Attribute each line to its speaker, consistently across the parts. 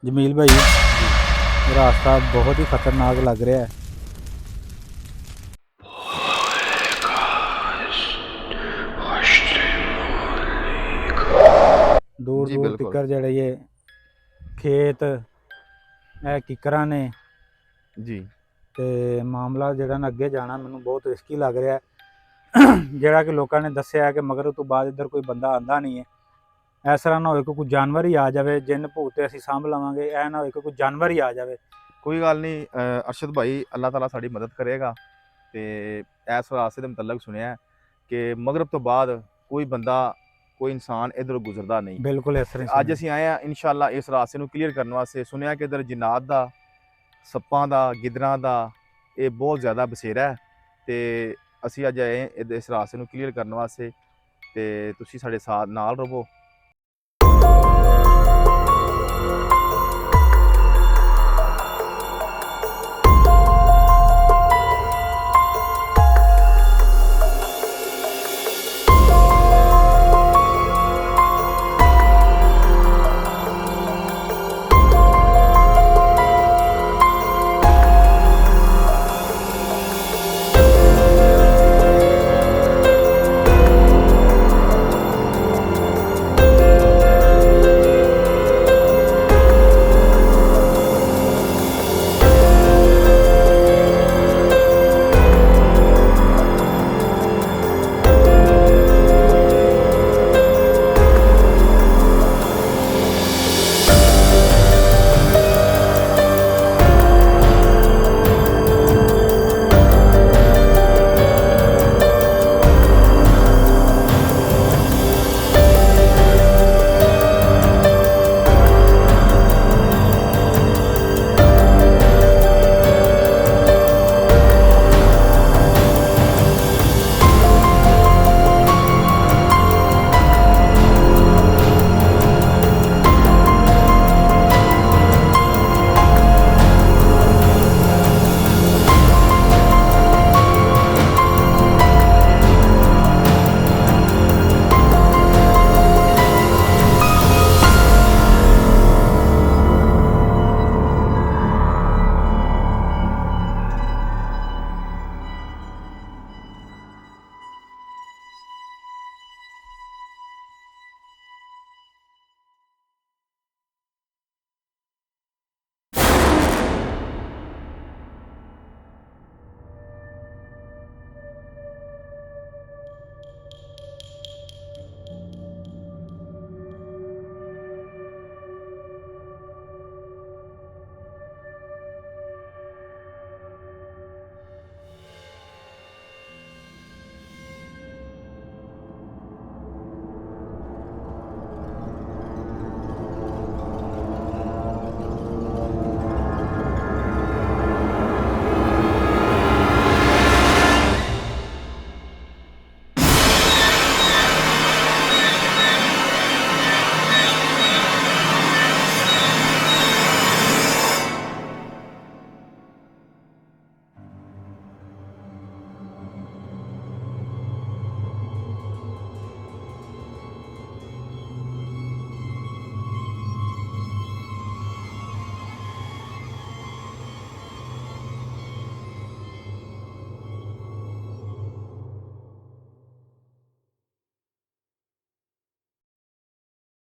Speaker 1: ਜਮੀਲ ਭਾਈ, ਰਾਸਤਾ ਬਹੁਤ ਹੀ ਖਤਰਨਾਕ ਲੱਗ ਰਿਹਾ ਹੈ। ਦੂਰ
Speaker 2: ਜੀ
Speaker 1: ਦੂਰ
Speaker 2: ਬਿਲਕੁਲ।
Speaker 1: ਤੱਕ ਜਿਹੜੇ ਇਹ ਖੇਤ, ਇਹ ਕਿਕਰਾਂ ਨੇ
Speaker 2: ਜੀ
Speaker 1: ਤੇ ਮਾਮਲਾ ਜਿਹੜਾ ਨਾ ਅੱਗੇ ਜਾਣਾ ਮੈਨੂੰ ਬਹੁਤ ਰਿਸਕੀ ਲੱਗ ਰਿਹਾ ਹੈ। ਜਿਹੜਾ ਕਿ ਲੋਕਾਂ ਨੇ ਦੱਸਿਆ ਕਿ ਮਗਰ ਉਸ ਤੋਂ ਬਾਅਦ ਇੱਧਰ ਕੋਈ ਬੰਦਾ ਆਂਦਾ ਨਹੀਂ ਹੈ। ਇਸ ਤਰ੍ਹਾਂ ਨਾ ਹੋਵੇ ਕਿ ਕੋਈ ਜਾਨਵਰ ਹੀ ਆ ਜਾਵੇ, ਜਿੰਨ ਭੂਤ ਤੇ ਅਸੀਂ ਸਾਂਭ ਲਵਾਂਗੇ, ਇਹ ਨਾ ਹੋਵੇ ਕਿ ਕੋਈ ਜਾਨਵਰ ਹੀ ਆ ਜਾਵੇ।
Speaker 2: ਕੋਈ ਗੱਲ ਨਹੀਂ ਅਰਸ਼ਦ ਭਾਈ, ਅੱਲਾਹ ਤਾਲਾ ਸਾਡੀ ਮਦਦ ਕਰੇਗਾ। ਤੇ ਇਸ ਰਾਸਤੇ ਦੇ ਮੁਤਲਕ ਸੁਣਿਆ ਕਿ ਮਗਰਬ ਤੋਂ ਬਾਅਦ ਕੋਈ ਬੰਦਾ, ਕੋਈ ਇਨਸਾਨ ਇੱਧਰੋਂ ਗੁਜ਼ਰਦਾ ਨਹੀਂ।
Speaker 1: ਬਿਲਕੁਲ ਇਸ ਤਰ੍ਹਾਂ
Speaker 2: ਅੱਜ ਅਸੀਂ ਆਏ ਹਾਂ ਇਨਸ਼ਾਅੱਲਾ ਇਸ ਰਾਸਤੇ ਨੂੰ ਕਲੀਅਰ ਕਰਨ ਵਾਸਤੇ। ਸੁਣਿਆ ਕਿ ਇੱਧਰ ਜਨਾਤ ਦਾ, ਸੱਪਾਂ ਦਾ, ਗਿੱਦੜਾਂ ਦਾ ਇਹ ਬਹੁਤ ਜ਼ਿਆਦਾ ਬਸੇਰਾ ਹੈ। ਤੇ ਅਸੀਂ ਅੱਜ ਆਏ ਇਸ ਰਾਸਤੇ ਨੂੰ ਕਲੀਅਰ ਕਰਨ ਵਾਸਤੇ, ਤੇ ਤੁਸੀਂ ਸਾਡੇ ਸਾਥ ਨਾਲ ਰਹੋ।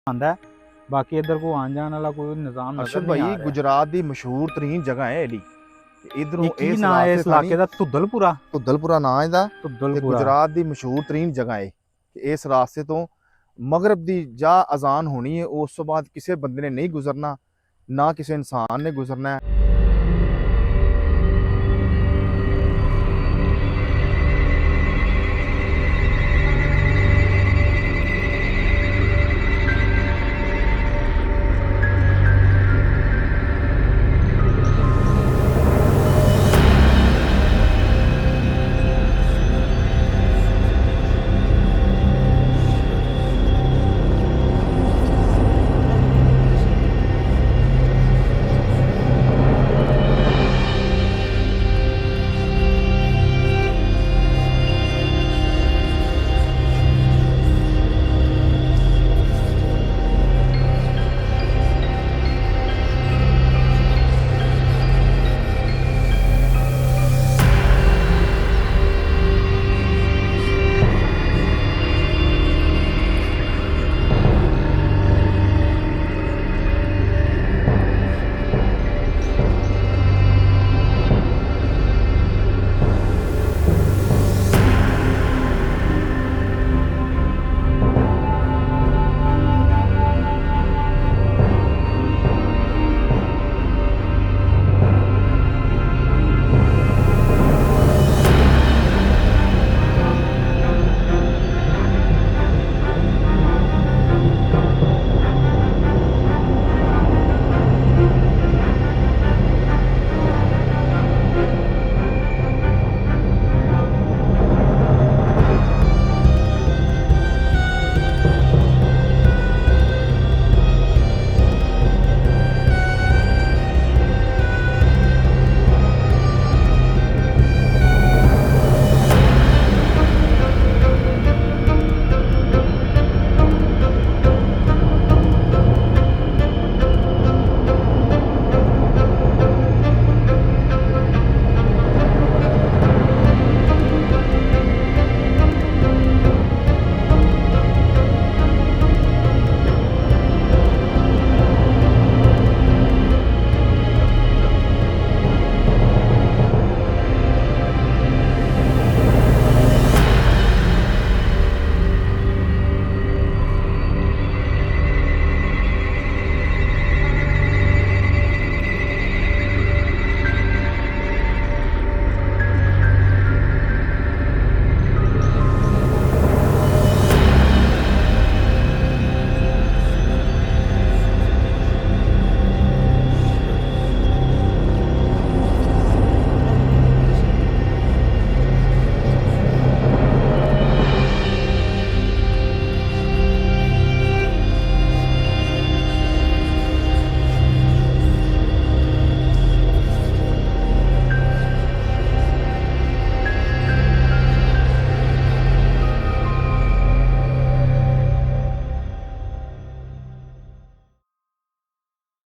Speaker 1: ਆਂਦਾ, ਬਾਕੀ ਇੱਧਰ ਕੋਈ ਆਉਣ ਜਾਣ ਵਾਲਾ ਕੋਈ ਨਿਜ਼ਾਮ ਨਜ਼ਰ
Speaker 2: ਅਰਸ਼ਦ
Speaker 1: ਨਹੀਂ ਆ
Speaker 2: ਭਾਈ,
Speaker 1: ਰਿਹਾ।
Speaker 2: ਗੁਜਰਾਤ ਦੀ ਮਸ਼ਹੂਰ ਤਰੀਨ ਜਗ੍ਹਾ ਹੈ ਇਹਦੀ। ਇਧਰੋਂ
Speaker 1: ਕੀ ਨਾਂ ਹੈ ਇਸ ਇਲਾਕੇ ਦਾ? ਧੁੱਦਲਪੁਰਾ।
Speaker 2: ਧੁੱਦਲਪੁਰਾ ਨਾਂ ਇਹਦਾ। ਤੇ
Speaker 1: ਧੁੱਦਲਪੁਰਾ
Speaker 2: ਗੁਜਰਾਤ ਦੀ ਮਸ਼ਹੂਰ ਤਰੀਨ ਜਗ੍ਹਾ ਹੈ। ਇਸ ਰਾਸਤੇ ਤੋਂ ਮਗਰਬ ਦੀ ਜਾਂ ਅਜ਼ਾਨ ਹੋਣੀ ਹੈ, ਉਸ ਤੋਂ ਬਾਅਦ ਕਿਸੇ ਬੰਦੇ ਨੇ ਨਹੀਂ ਗੁਜ਼ਰਨਾ, ਨਾ ਕਿਸੇ ਇਨਸਾਨ ਨੇ ਗੁਜ਼ਰਨਾ ਹੈ।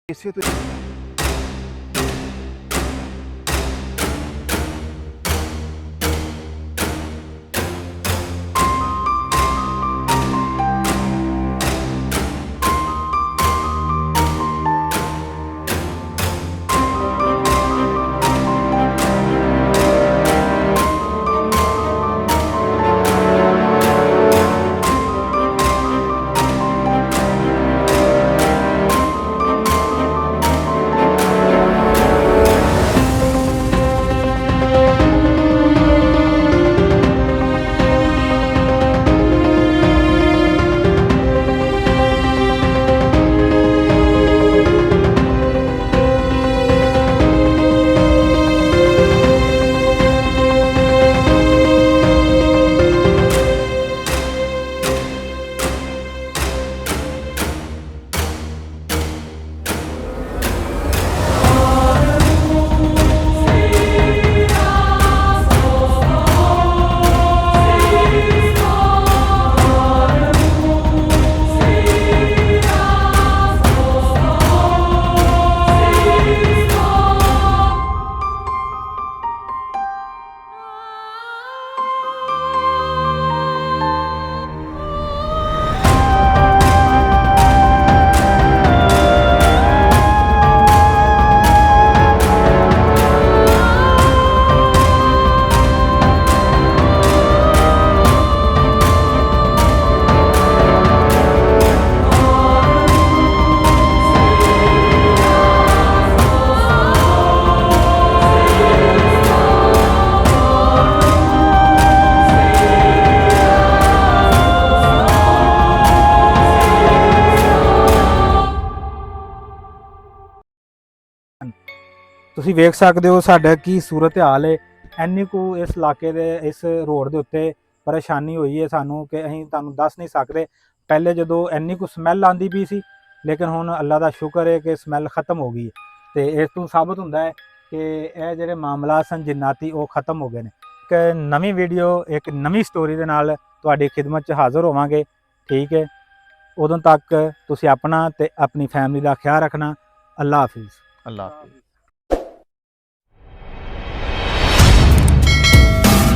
Speaker 2: ਇਸੇ ਤੋਂ
Speaker 1: ਤੁਸੀਂ ਵੇਖ ਸਕਦੇ ਹੋ ਸਾਡਾ ਕੀ ਸੂਰਤ ਹਾਲ ਹੈ। ਇੰਨੀ ਕੁ ਇਸ ਇਲਾਕੇ ਦੇ ਇਸ ਰੋਡ ਦੇ ਉੱਤੇ ਪਰੇਸ਼ਾਨੀ ਹੋਈ ਹੈ ਸਾਨੂੰ ਕਿ ਅਸੀਂ ਤੁਹਾਨੂੰ ਦੱਸ ਨਹੀਂ ਸਕਦੇ। ਪਹਿਲੇ ਜਦੋਂ ਇੰਨੀ ਕੁ ਸਮੈਲ ਆਉਂਦੀ ਪਈ ਸੀ, ਲੇਕਿਨ ਹੁਣ ਅੱਲਾ ਦਾ ਸ਼ੁਕਰ ਹੈ ਕਿ ਸਮੈਲ ਖਤਮ ਹੋ ਗਈ ਤੇ ਇਸ ਤੋਂ ਸਾਬਤ ਹੁੰਦਾ ਹੈ ਕਿ ਇਹ ਜਿਹੜੇ ਮਾਮਲਾ ਸਨ ਜਿੰਨਾਤੀ ਉਹ ਖਤਮ ਹੋ ਗਏ ਨੇ। ਇੱਕ ਨਵੀਂ ਵੀਡੀਓ ਇੱਕ ਨਵੀਂ ਸਟੋਰੀ ਦੇ ਨਾਲ ਤੁਹਾਡੀ ਖਿਦਮਤ 'ਚ ਹਾਜ਼ਰ ਹੋਵਾਂਗੇ। ਠੀਕ ਹੈ, ਉਦੋਂ ਤੱਕ ਤੁਸੀਂ ਆਪਣਾ ਤੇ ਆਪਣੀ ਫੈਮਿਲੀ ਦਾ ਖਿਆਲ ਰੱਖਣਾ। ਅੱਲਾ ਹਾਫਿਜ਼।
Speaker 2: ਅੱਲਾਹ ਹਾਫਿਜ਼।